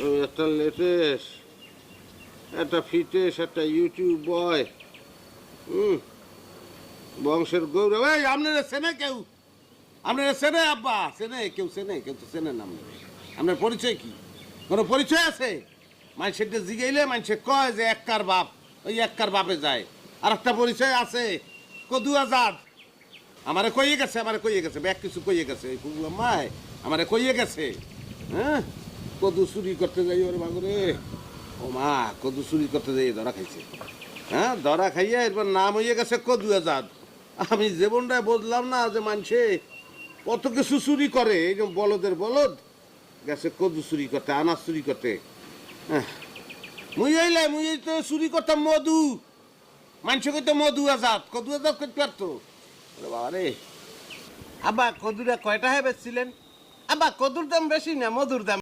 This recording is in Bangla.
একটা লেটেস্ট, একটা ফিটেস, একটা ইউটিউব বয়, বংশের গৌরব। এই আপনারা চেনে কেউ? আপনারা চেনে আব্বা? চেনে কেউ? চেনে কেউ? তো চেনেন না আপনারা। আপনার পরিচয় কি? কোনো পরিচয় আছে? মানুষের জিগাইলে মানুষে কয় যে এককার বাপ, ওই এককার বাপে যায়। আর একটা পরিচয় আছে, কদু আজাদ। আমারে কইয়ে গেছে, আমারে কইয়ে গেছে, ব্যাগ কিছু কইয়ে গেছে, কুবু আম্মায় আমারে কইয়ে গেছে। হ্যাঁ, কদু চুরি করতে যাই ওর বাগুরে। ও মা, কদু চুরি করতে যাই ধরা খাইছে। হ্যাঁ, ধরা খাইয়া এরপর নাম হইয়া গেছে কদু আজাদ। আমি জীবনটায় বুঝলাম না যে মানুষে কত কিছু চুরি করে। এই যে বলদের বলদ গেছে কদু চুরি করতে, আনাজ চুরি করতে। মুই আইলে মুই তো চুরি করতাম মধু। মানুষে কইতো মধু আজাদ, কদু আজাদ করতে পারতো। বাবা রে। আব্বা কদুরা কয়টা বেচছিলেন? আব্বা কদুর দাম বেশি না মধুর দাম